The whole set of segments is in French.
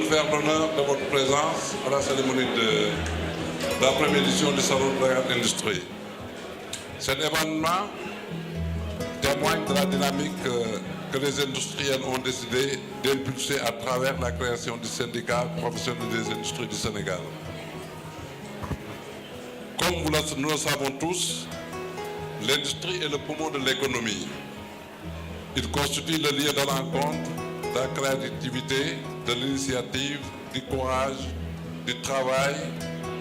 faire l'honneur de votre présence à la cérémonie de la première édition du Salon de la grande industrie. Cet événement témoigne de la dynamique que les industriels ont décidé d'impulser à travers la création du syndicat professionnel des industries du Sénégal. Comme nous le savons tous, l'industrie est le poumon de l'économie. Il constitue le lieu de rencontre, de la créativité, de l'initiative, du courage, du travail,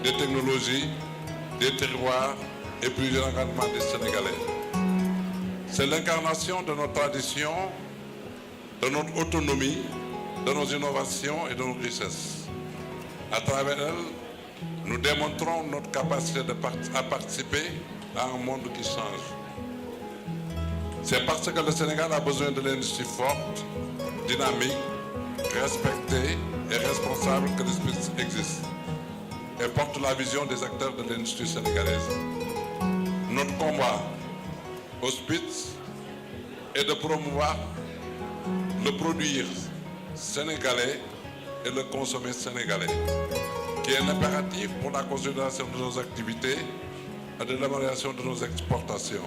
des technologies, des terroirs et puis de l'engagement des Sénégalais. C'est l'incarnation de nos traditions, de notre autonomie, de nos innovations et de nos richesses. À travers elles, nous démontrons notre capacité à participer à un monde qui change. C'est parce que le Sénégal a besoin de l'industrie forte, dynamique, respectée et responsable que l'esprit existe et porte la vision des acteurs de l'industrie sénégalaise. Notre combat au Spitz est de promouvoir le produire sénégalais et le consommer sénégalais, qui est un impératif pour la consolidation de nos activités et de l'amélioration de nos exportations.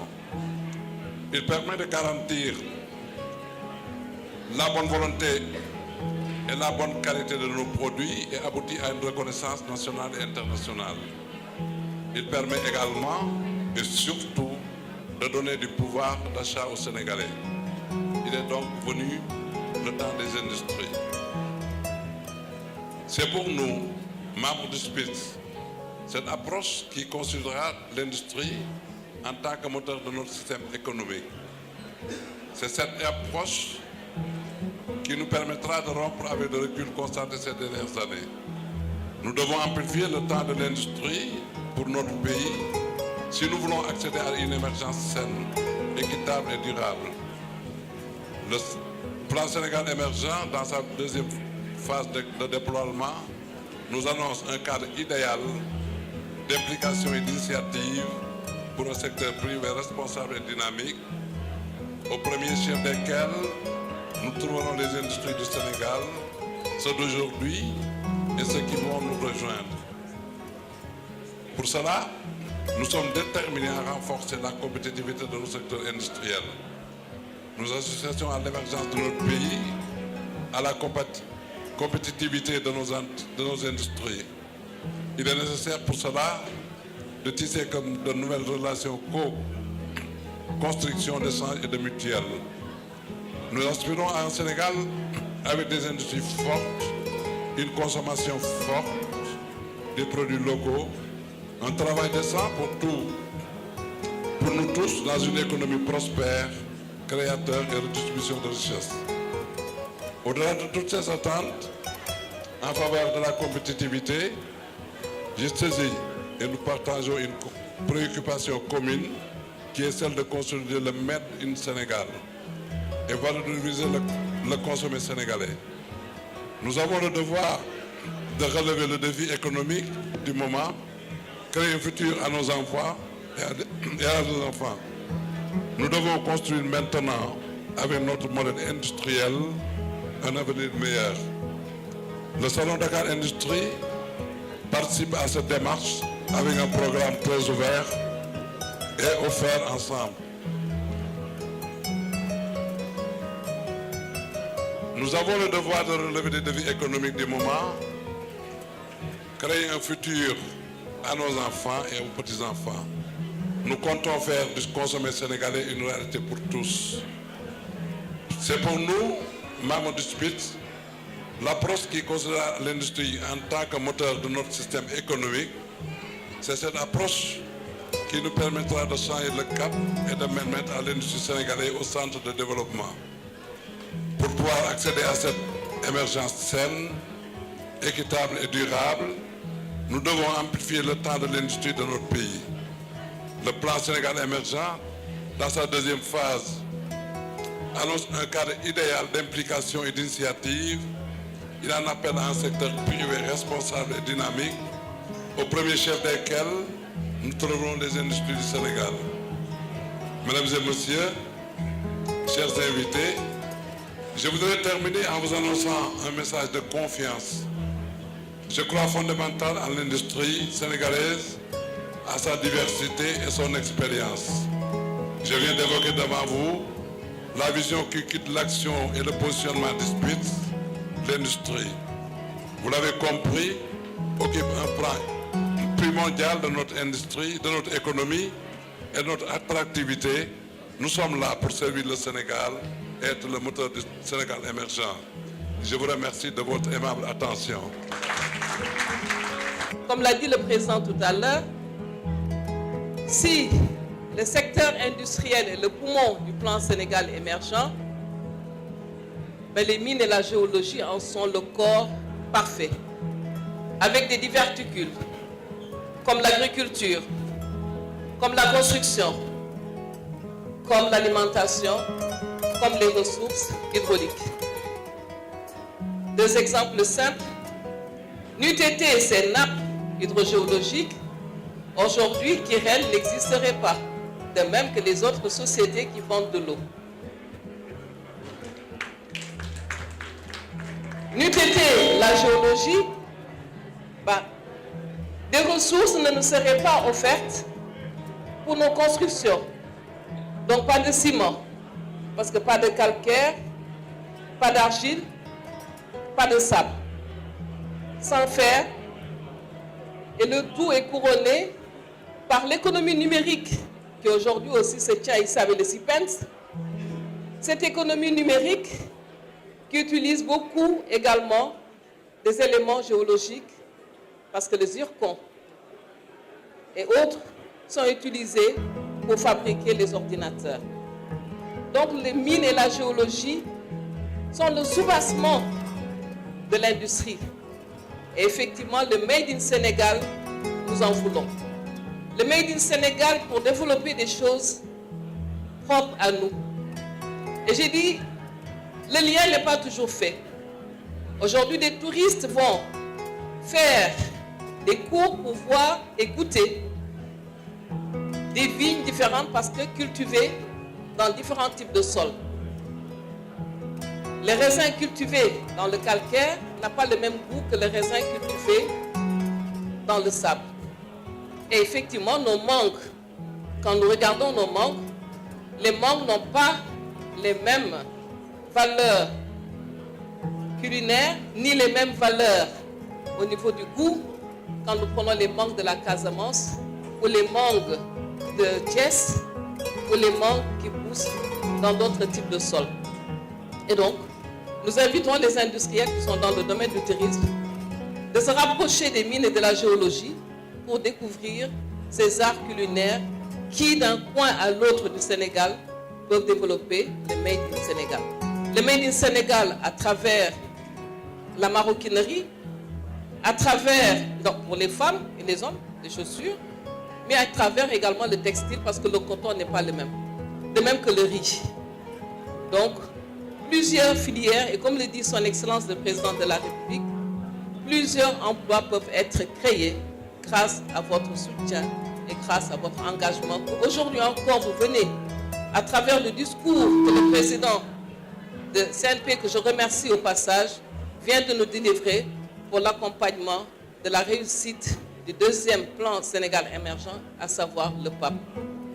Il permet de garantir la bonne volonté et la bonne qualité de nos produits et aboutit à une reconnaissance nationale et internationale. Il permet également et surtout de donner du pouvoir d'achat aux Sénégalais. Il est donc venu le temps des industries. C'est pour nous, membres du Spitz, cette approche qui considérera l'industrie en tant que moteur de notre système économique. C'est cette approche qui nous permettra de rompre avec le recul constaté ces dernières années. Nous devons amplifier le temps de l'industrie pour notre pays si nous voulons accéder à une émergence saine, équitable et durable. Le plan Sénégal émergent, dans sa deuxième phase de déploiement, nous annonce un cadre idéal d'implication et d'initiative pour un secteur privé responsable et dynamique, au premier chef desquels nous trouverons les industries du Sénégal, ceux d'aujourd'hui et ceux qui vont nous rejoindre. Pour cela, nous sommes déterminés à renforcer la compétitivité de nos secteurs industriels. Nous associons à l'émergence de notre pays, à la compétitivité de nos industries. Il est nécessaire pour cela de tisser comme de nouvelles relations co-construction d'échanges et de mutuelles. Nous aspirons à un Sénégal avec des industries fortes, une consommation forte, des produits locaux, un travail décent pour nous tous dans une économie prospère, créateur et redistribution de richesses. Au-delà de toutes ces attentes en faveur de la compétitivité, j'ai saisi et nous partageons une préoccupation commune qui est celle de consolider le Made in Sénégal et valoriser le consommé sénégalais. Nous avons le devoir de relever le défi économique du moment, créer un futur à nos enfants et à nos enfants. Nous devons construire maintenant, avec notre modèle industriel, un avenir meilleur. Le Salon Dakar Industrie participe à cette démarche avec un programme très ouvert et offert ensemble. Nous avons le devoir de relever les défis économiques du moment, créer un futur à nos enfants et aux petits-enfants. Nous comptons faire du consommé sénégalais une réalité pour tous. C'est pour nous, membres du Spitz, l'approche qui considère l'industrie en tant que moteur de notre système économique. C'est cette approche qui nous permettra de changer le cap et de mettre à l'industrie sénégalaise au centre de développement. Pour pouvoir accéder à cette émergence saine, équitable et durable, nous devons amplifier le temps de l'industrie de notre pays. Le plan Sénégal émergent, dans sa deuxième phase, annonce un cadre idéal d'implication et d'initiative. Il en appelle à un secteur privé responsable et dynamique, au premier chef desquels nous trouverons les industries du Sénégal. Mesdames et messieurs, chers invités, je voudrais terminer en vous annonçant un message de confiance Je crois fondamental en l'industrie sénégalaise, à sa diversité et son expérience. Je viens d'évoquer devant vous la vision qui quitte l'action et le positionnement des Spitz, l'industrie. Vous l'avez compris, occupe un plan primordial de notre industrie, de notre économie et de notre attractivité. Nous sommes là pour servir le Sénégal et être le moteur du Sénégal émergent. Je vous remercie de votre aimable attention. Comme l'a dit le président tout à l'heure, si le secteur industriel est le poumon du plan Sénégal émergent, mais les mines et la géologie en sont le corps parfait, avec des diverticules, comme l'agriculture, comme la construction, comme l'alimentation, comme les ressources hydrauliques. Deux exemples simples. N'eût été ces nappes hydrogéologiques, aujourd'hui, Kirel n'existerait pas, de même que les autres sociétés qui vendent de l'eau. N'eût été la géologie, des ressources ne nous seraient pas offertes pour nos constructions. Donc pas de ciment, parce que pas de calcaire, pas d'argile, pas de sable, sans fer, et le tout est couronné par l'économie numérique qui aujourd'hui aussi se tient ici avec le CIPENS. Cette économie numérique qui utilise beaucoup également des éléments géologiques parce que les zircons et autres sont utilisés pour fabriquer les ordinateurs. Donc les mines et la géologie sont le soubassement de l'industrie. Et effectivement, le Made in Sénégal, nous en voulons. Le Made in Sénégal pour développer des choses propres à nous. Et j'ai dit, le lien n'est pas toujours fait. Aujourd'hui, des touristes vont faire des cours pour voir et goûter des vignes différentes parce que cultivées dans différents types de sols. Les raisins cultivés dans le calcaire n'ont pas le même goût que les raisins cultivés dans le sable. Et effectivement, nos mangues, quand nous regardons nos mangues, les mangues n'ont pas les mêmes valeurs culinaires ni les mêmes valeurs au niveau du goût quand nous prenons les mangues de la Casamance ou les mangues de Thiès ou les mangues qui poussent dans d'autres types de sols. Et donc, nous invitons les industriels qui sont dans le domaine du tourisme de se rapprocher des mines et de la géologie pour découvrir ces arts culinaires qui, d'un coin à l'autre du Sénégal, peuvent développer le Made in Sénégal. Le Made in Sénégal à travers la maroquinerie, à travers, donc pour les femmes et les hommes, les chaussures, mais à travers également le textile parce que le coton n'est pas le même. De même que le riz. Donc, plusieurs filières, et comme le dit son Excellence le Président de la République, plusieurs emplois peuvent être créés grâce à votre soutien et grâce à votre engagement. Aujourd'hui encore, vous venez, à travers le discours que le Président de CNP, que je remercie au passage, vient de nous délivrer pour l'accompagnement de la réussite du deuxième plan Sénégal émergent, à savoir le PAP.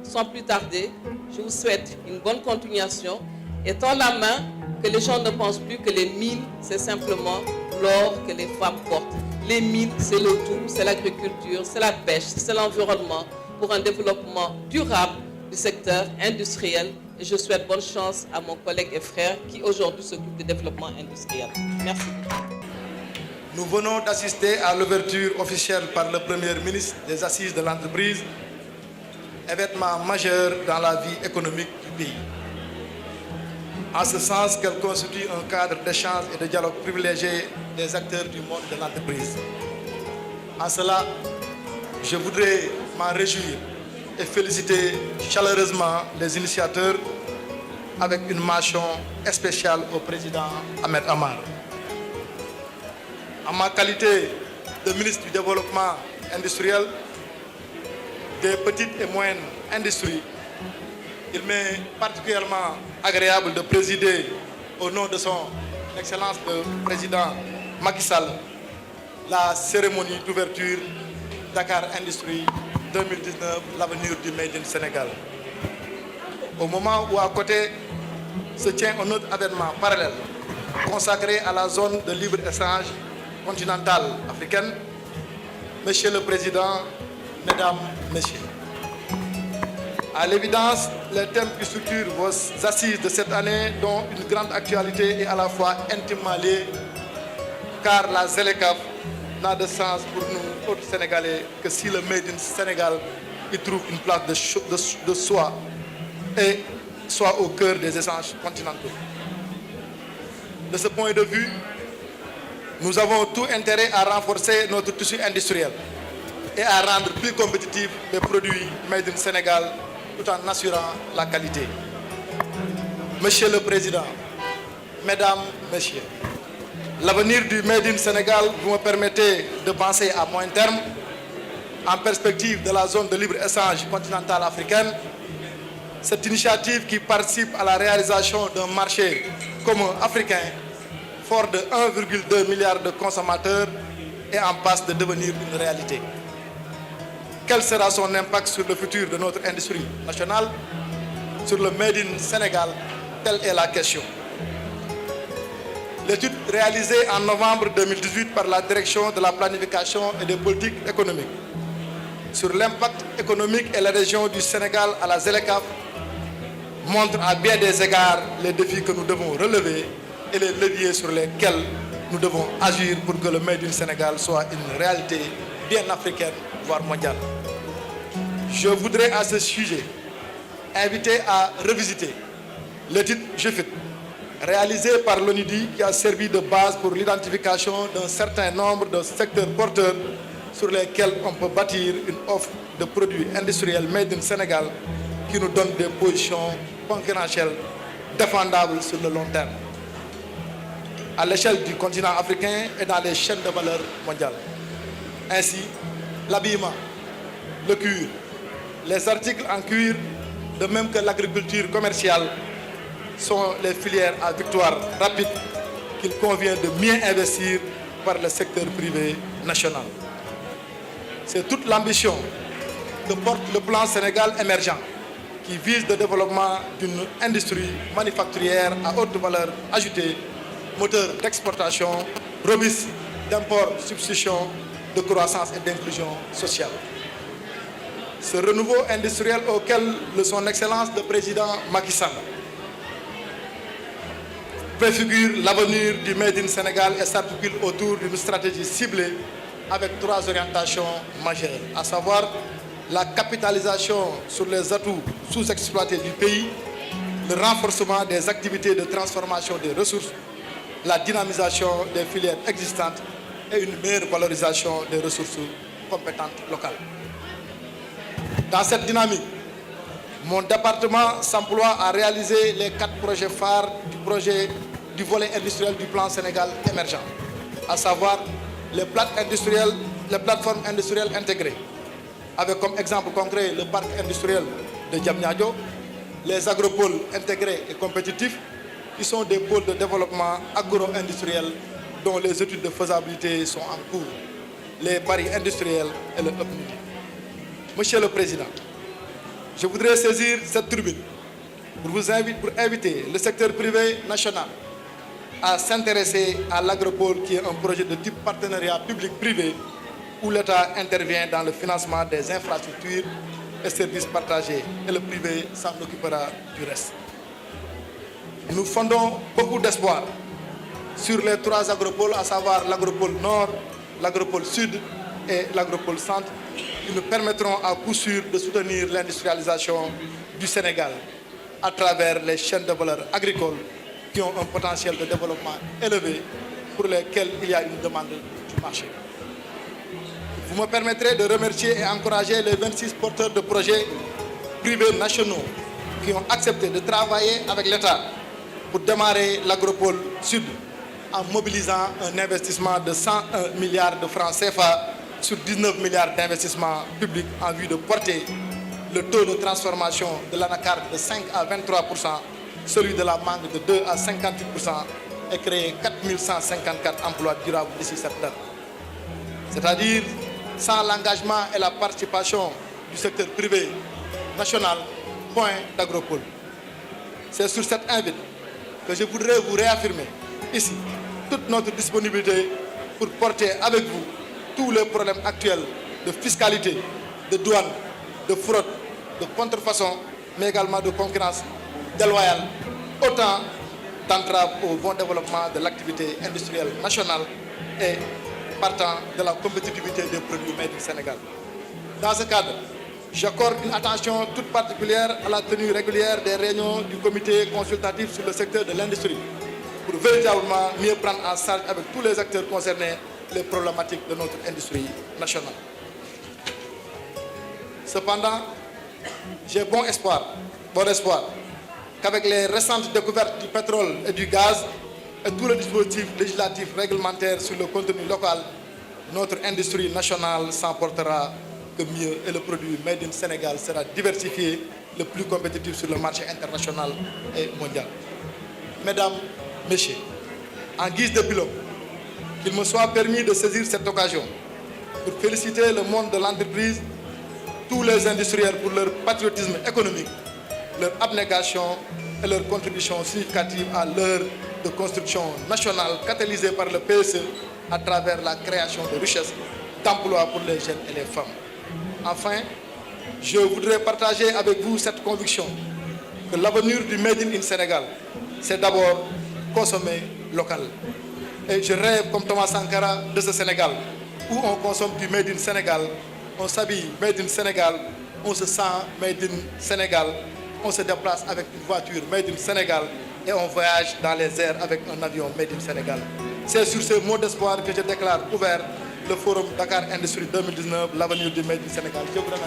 Sans plus tarder, je vous souhaite une bonne continuation et tends la main que les gens ne pensent plus que les mines, c'est simplement l'or que les femmes portent. Les mines, c'est le tout, c'est l'agriculture, c'est la pêche, c'est l'environnement pour un développement durable du secteur industriel. Et je souhaite bonne chance à mon collègue et frère qui aujourd'hui s'occupe du développement industriel. Merci. Nous venons d'assister à l'ouverture officielle par le Premier ministre des Assises de l'entreprise, événement majeur dans la vie économique du pays. En ce sens qu'elle constitue un cadre d'échange et de dialogue privilégié des acteurs du monde de l'entreprise. En cela, je voudrais m'en réjouir et féliciter chaleureusement les initiateurs avec une mention spéciale au président Ahmed Amar. En ma qualité de ministre du Développement industriel, des petites et moyennes industries, il m'est particulièrement agréable de présider au nom de son Excellence le Président Macky Sall la cérémonie d'ouverture Dakar Industrie 2019, l'avenir du Made in Sénégal. Au moment où à côté se tient un autre événement parallèle consacré à la zone de libre-échange continentale africaine, Monsieur le Président, Mesdames, Messieurs, à l'évidence, les thèmes qui structurent vos assises de cette année dont une grande actualité est à la fois intimement liée, car la ZLECAf n'a de sens pour nous autres Sénégalais que si le Made in Sénégal y trouve une place de soi et soit au cœur des échanges continentaux. De ce point de vue, nous avons tout intérêt à renforcer notre tissu industriel et à rendre plus compétitifs les produits Made in Sénégal tout en assurant la qualité. Monsieur le Président, Mesdames, Messieurs, l'avenir du Made in Sénégal, vous me permettez de penser à moyen terme, en perspective de la zone de libre-échange continentale africaine. Cette initiative qui participe à la réalisation d'un marché commun africain fort de 1,2 milliard de consommateurs est en passe de devenir une réalité. Quel sera son impact sur le futur de notre industrie nationale, sur le Made in Sénégal? Telle est la question. L'étude réalisée en novembre 2018 par la Direction de la planification et des politiques économiques sur l'impact économique et l'adhésion du Sénégal à la ZLECAf montre à bien des égards les défis que nous devons relever et les leviers sur lesquels nous devons agir pour que le Made in Sénégal soit une réalité bien africaine, voire mondiale. Je voudrais à ce sujet inviter à revisiter l'étude GEFIT réalisée par l'ONUDI qui a servi de base pour l'identification d'un certain nombre de secteurs porteurs sur lesquels on peut bâtir une offre de produits industriels Made in Sénégal qui nous donne des positions concurrentielles défendables sur le long terme, à l'échelle du continent africain et dans les chaînes de valeur mondiales. Ainsi, l'habillement, le cuir, les articles en cuir, de même que l'agriculture commerciale, sont les filières à victoire rapide qu'il convient de mieux investir par le secteur privé national. C'est toute l'ambition que porte le plan Sénégal émergent qui vise le développement d'une industrie manufacturière à haute valeur ajoutée, moteur d'exportation, robuste, d'import, substitution, de croissance et d'inclusion sociale. Ce renouveau industriel auquel son Excellence le Président Macky Sall préfigure l'avenir du Made in Sénégal et s'articule autour d'une stratégie ciblée avec 3 orientations majeures, à savoir la capitalisation sur les atouts sous-exploités du pays, le renforcement des activités de transformation des ressources, la dynamisation des filières existantes et une meilleure valorisation des ressources compétentes locales. Dans cette dynamique, mon département s'emploie à réaliser les 4 projets phares du volet industriel du plan Sénégal émergent, à savoir les plateformes industrielles intégrées, avec comme exemple concret le parc industriel de Diamniadio, les agropoles intégrés et compétitifs, qui sont des pôles de développement agro-industriel dont les études de faisabilité sont en cours, les paris industriels et le UPNI. Monsieur le Président, je voudrais saisir cette tribune pour inviter le secteur privé national à s'intéresser à l'agropole qui est un projet de type partenariat public-privé où l'État intervient dans le financement des infrastructures et services partagés et le privé s'en occupera du reste. Nous fondons beaucoup d'espoir sur les 3 agropoles, à savoir l'agropole nord, l'agropole sud et l'agropole centre, qui nous permettront à coup sûr de soutenir l'industrialisation du Sénégal à travers les chaînes de valeur agricoles qui ont un potentiel de développement élevé pour lesquels il y a une demande du marché. Vous me permettrez de remercier et encourager les 26 porteurs de projets privés nationaux qui ont accepté de travailler avec l'État pour démarrer l'agropole sud en mobilisant un investissement de 101 milliards de francs CFA sur 19 milliards d'investissements publics en vue de porter le taux de transformation de l'anacarde de 5 à 23%, celui de la mangue de 2 à 58% et créer 4154 emplois durables d'ici cette date. c'est-à-dire sans l'engagement et la participation du secteur privé national, point d'agropole. C'est sur cette invite que je voudrais vous réaffirmer ici toute notre disponibilité pour porter avec vous tous les problèmes actuels de fiscalité, de douane, de fraude, de contrefaçon, mais également de concurrence déloyale, autant d'entraves au bon développement de l'activité industrielle nationale et partant de la compétitivité des produits made in Sénégal. Dans ce cadre, j'accorde une attention toute particulière à la tenue régulière des réunions du comité consultatif sur le secteur de l'industrie pour véritablement mieux prendre en charge avec tous les acteurs concernés les problématiques de notre industrie nationale. Cependant, j'ai bon espoir qu'avec les récentes découvertes du pétrole et du gaz et tout le dispositif législatif réglementaire sur le contenu local, notre industrie nationale s'emportera que mieux et le produit Made in Sénégal sera diversifié, le plus compétitif sur le marché international et mondial. Mesdames, Messieurs, en guise de pilote, qu'il me soit permis de saisir cette occasion pour féliciter le monde de l'entreprise, tous les industriels pour leur patriotisme économique, leur abnégation et leur contribution significative à l'heure de construction nationale catalysée par le PSE à travers la création de richesses, d'emplois pour les jeunes et les femmes. Enfin, je voudrais partager avec vous cette conviction que l'avenir du Made in Sénégal, c'est d'abord consommer local. Et je rêve comme Thomas Sankara de ce Sénégal, où on consomme du Made in Sénégal, on s'habille Made in Sénégal, on se sent Made in Sénégal, on se déplace avec une voiture Made in Sénégal et on voyage dans les airs avec un avion Made in Sénégal. C'est sur ces mots d'espoir que je déclare ouvert le forum Dakar Industrie 2019, l'avenir du Made in Sénégal. Je vous remercie.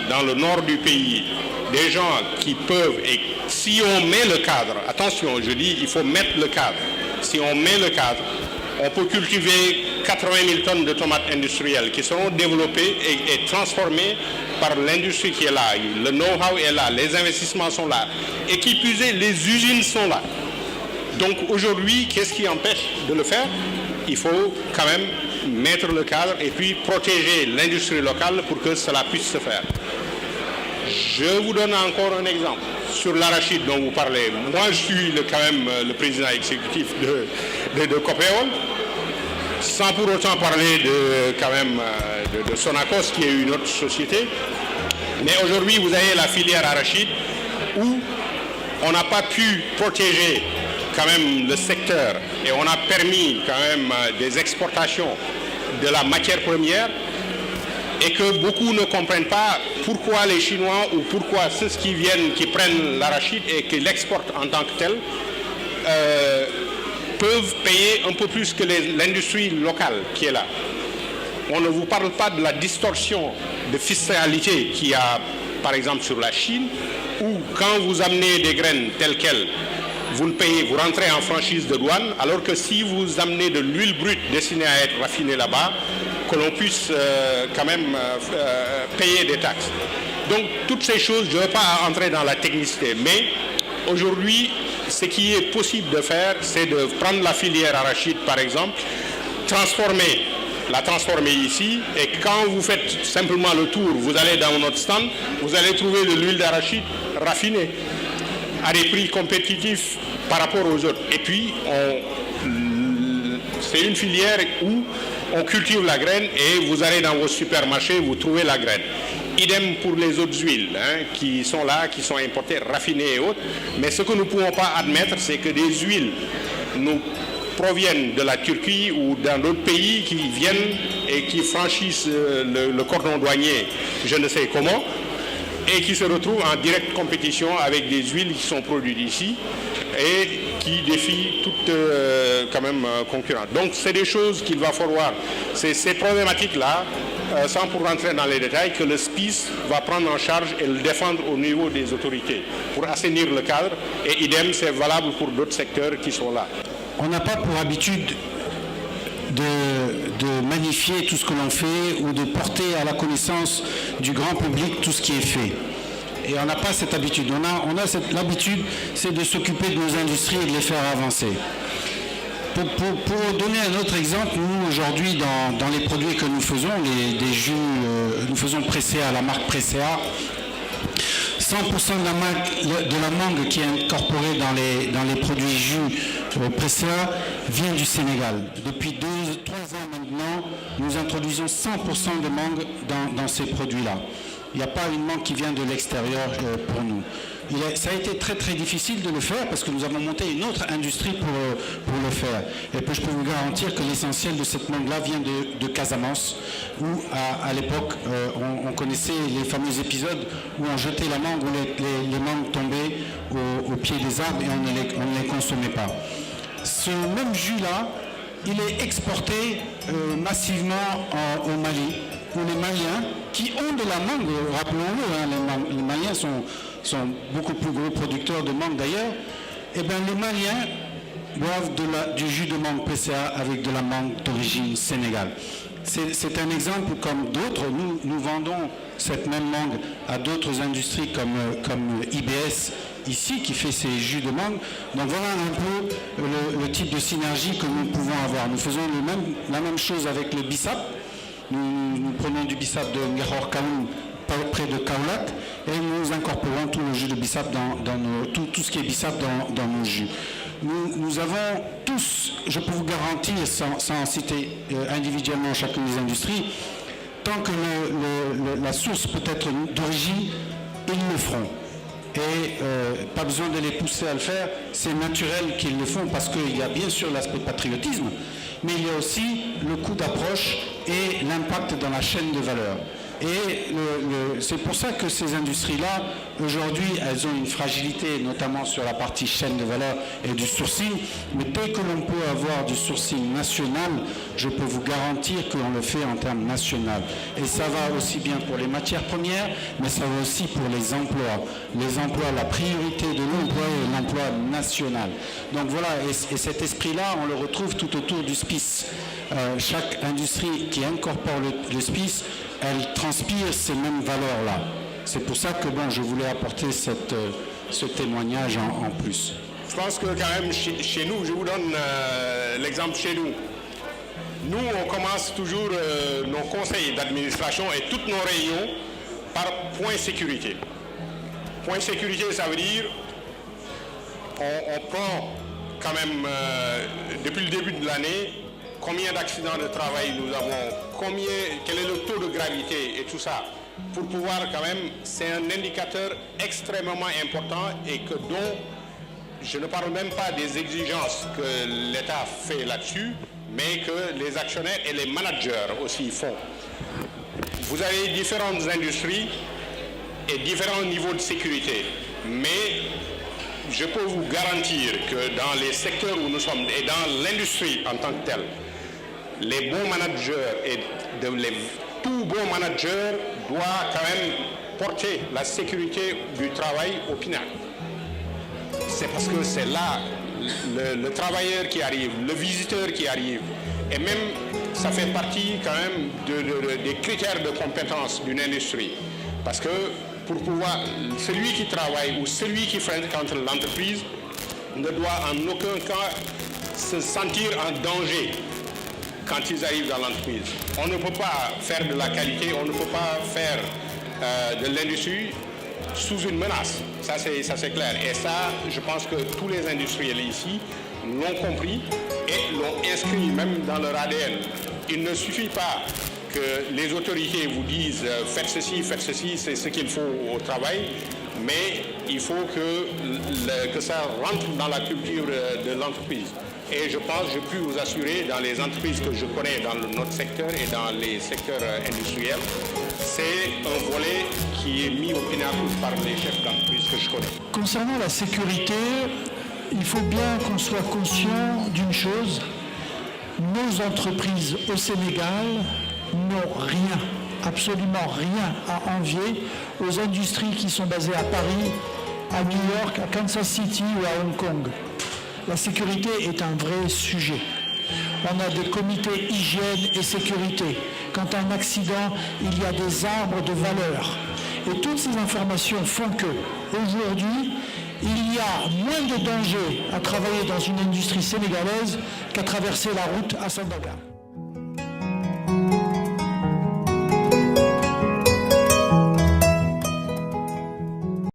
Dans le nord du pays, des gens qui peuvent, et si on met le cadre, attention, je dis, il faut mettre le cadre. Si on met le cadre, on peut cultiver 80 000 tonnes de tomates industrielles qui seront développées et transformées par l'industrie qui est là. Le know-how est là, les investissements sont là. Et qui plus est, les usines sont là. Donc aujourd'hui, qu'est-ce qui empêche de le faire? Il faut quand même mettre le cadre et puis protéger l'industrie locale pour que cela puisse se faire. Je vous donne encore un exemple sur l'arachide dont vous parlez. Moi, je suis quand même le président exécutif de Copéol, sans pour autant parler de Sonacos, qui est une autre société. Mais aujourd'hui, vous avez la filière arachide où on n'a pas pu protéger quand même le secteur et on a permis quand même des exportations de la matière première et que beaucoup ne comprennent pas pourquoi les Chinois ou pourquoi ceux qui viennent, qui prennent l'arachide et qui l'exportent en tant que tel peuvent payer un peu plus que l'industrie locale qui est là. On ne vous parle pas de la distorsion de fiscalité qu'il y a par exemple sur la Chine où quand vous amenez des graines telles quelles, vous ne payez, vous rentrez en franchise de douane, alors que si vous amenez de l'huile brute destinée à être raffinée là-bas, que l'on puisse quand même payer des taxes. Donc toutes ces choses, je ne vais pas entrer dans la technicité, mais aujourd'hui, ce qui est possible de faire, c'est de prendre la filière arachide par exemple, la transformer ici, et quand vous faites simplement le tour, vous allez dans notre stand, vous allez trouver de l'huile d'arachide raffinée à des prix compétitifs par rapport aux autres. Et puis, c'est une filière où on cultive la graine et vous allez dans vos supermarchés, vous trouvez la graine. Idem pour les autres huiles qui sont là, qui sont importées, raffinées et autres. Mais ce que nous ne pouvons pas admettre, c'est que des huiles nous proviennent de la Turquie ou dans d'autres pays qui viennent et qui franchissent le cordon douanier, je ne sais comment, et qui se retrouvent en directe compétition avec des huiles qui sont produites ici et qui défient toute quand même concurrence. Donc c'est des choses qu'il va falloir, c'est ces problématiques-là, sans pour rentrer dans les détails, que le SPIS va prendre en charge et le défendre au niveau des autorités pour assainir le cadre, et idem, c'est valable pour d'autres secteurs qui sont là. On n'a pas pour habitude de magnifier tout ce que l'on fait ou de porter à la connaissance du grand public tout ce qui est fait. Et on n'a pas cette habitude. L'habitude, c'est de s'occuper de nos industries et de les faire avancer. Pour donner un autre exemple, nous aujourd'hui dans les produits que nous faisons, des jus, nous faisons Presea, la marque Presea. 100% de la mangue qui est incorporée dans les produits jus Presea vient du Sénégal. Depuis 2-3 ans maintenant, nous introduisons 100% de mangue dans ces produits-là. Il n'y a pas une mangue qui vient de l'extérieur pour nous. Ça a été très très difficile de le faire parce que nous avons monté une autre industrie pour le faire. Et puis je peux vous garantir que l'essentiel de cette mangue-là vient de Casamance, où à l'époque on connaissait les fameux épisodes où on jetait la mangue, où les mangues tombaient au pied des arbres et on ne les consommait pas. Ce même jus-là, il est exporté massivement au Mali, où les Maliens, qui ont de la mangue, rappelons-le, les Maliens sont beaucoup plus gros producteurs de mangue d'ailleurs, et bien les Maliens boivent du jus de mangue Presea avec de la mangue d'origine Sénégal. C'est un exemple comme d'autres. Nous vendons cette même mangue à d'autres industries comme IBS ici qui fait ses jus de mangue. Donc voilà un peu le type de synergie que nous pouvons avoir. Nous faisons la même chose avec le bissap. Nous prenons du bissap de Ngahor Kaloum près de Kaolack et nous incorporons tout le jus de bissap tout ce qui est bissap dans nos jus. Nous avons tous, je peux vous garantir, sans citer individuellement chacune des industries, tant que la source peut être d'origine, ils le feront. Et pas besoin de les pousser à le faire, c'est naturel qu'ils le font parce qu'il y a bien sûr l'aspect patriotisme, mais il y a aussi le coût d'approche et l'impact dans la chaîne de valeur. Et c'est pour ça que ces industries-là, aujourd'hui, elles ont une fragilité, notamment sur la partie chaîne de valeur et du sourcing. Mais dès que l'on peut avoir du sourcing national, je peux vous garantir que l'on le fait en termes national. Et ça va aussi bien pour les matières premières, mais ça va aussi pour les emplois. Les emplois, la priorité de l'emploi est l'emploi national. Donc voilà, et cet esprit-là, on le retrouve tout autour du SPIS. Chaque industrie qui incorpore le SPIS, elle transpire ces mêmes valeurs-là. C'est pour ça que je voulais apporter ce témoignage en plus. Je pense que quand même chez nous, je vous donne l'exemple chez nous. Nous, on commence toujours nos conseils d'administration et toutes nos réunions par point sécurité. Point sécurité, ça veut dire on prend quand même depuis le début de l'année combien d'accidents de travail nous avons, quel est le taux de gravité et tout ça, pour pouvoir quand même, c'est un indicateur extrêmement important et que dont je ne parle même pas des exigences que l'État fait là-dessus, mais que les actionnaires et les managers aussi font. Vous avez différentes industries et différents niveaux de sécurité, mais je peux vous garantir que dans les secteurs où nous sommes et dans l'industrie en tant que telle, les bons managers et les tout bons managers doivent quand même porter la sécurité du travail au pinacle. C'est parce que c'est là le travailleur qui arrive, le visiteur qui arrive, et même ça fait partie quand même des critères de compétence d'une industrie. Parce que pour pouvoir, celui qui travaille ou celui qui fréquente l'entreprise ne doit en aucun cas se sentir en danger quand ils arrivent dans l'entreprise. On ne peut pas faire de la qualité, on ne peut pas faire de l'industrie sous une menace. Ça c'est clair. Et ça, je pense que tous les industriels ici l'ont compris et l'ont inscrit même dans leur ADN. Il ne suffit pas que les autorités vous disent faites ceci, c'est ce qu'il faut au travail, mais il faut que ça rentre dans la culture de l'entreprise. Et je pense, je peux vous assurer, dans les entreprises que je connais dans notre secteur et dans les secteurs industriels, c'est un volet qui est mis au pinacle par les chefs d'entreprise que je connais. Concernant la sécurité, il faut bien qu'on soit conscient d'une chose. Nos entreprises au Sénégal n'ont rien, absolument rien à envier aux industries qui sont basées à Paris, à New York, à Kansas City ou à Hong Kong. La sécurité est un vrai sujet. On a des comités hygiène et sécurité. Quand un accident, il y a des arbres de valeur. Et toutes ces informations font que, aujourd'hui, il y a moins de danger à travailler dans une industrie sénégalaise qu'à traverser la route à Sandaga.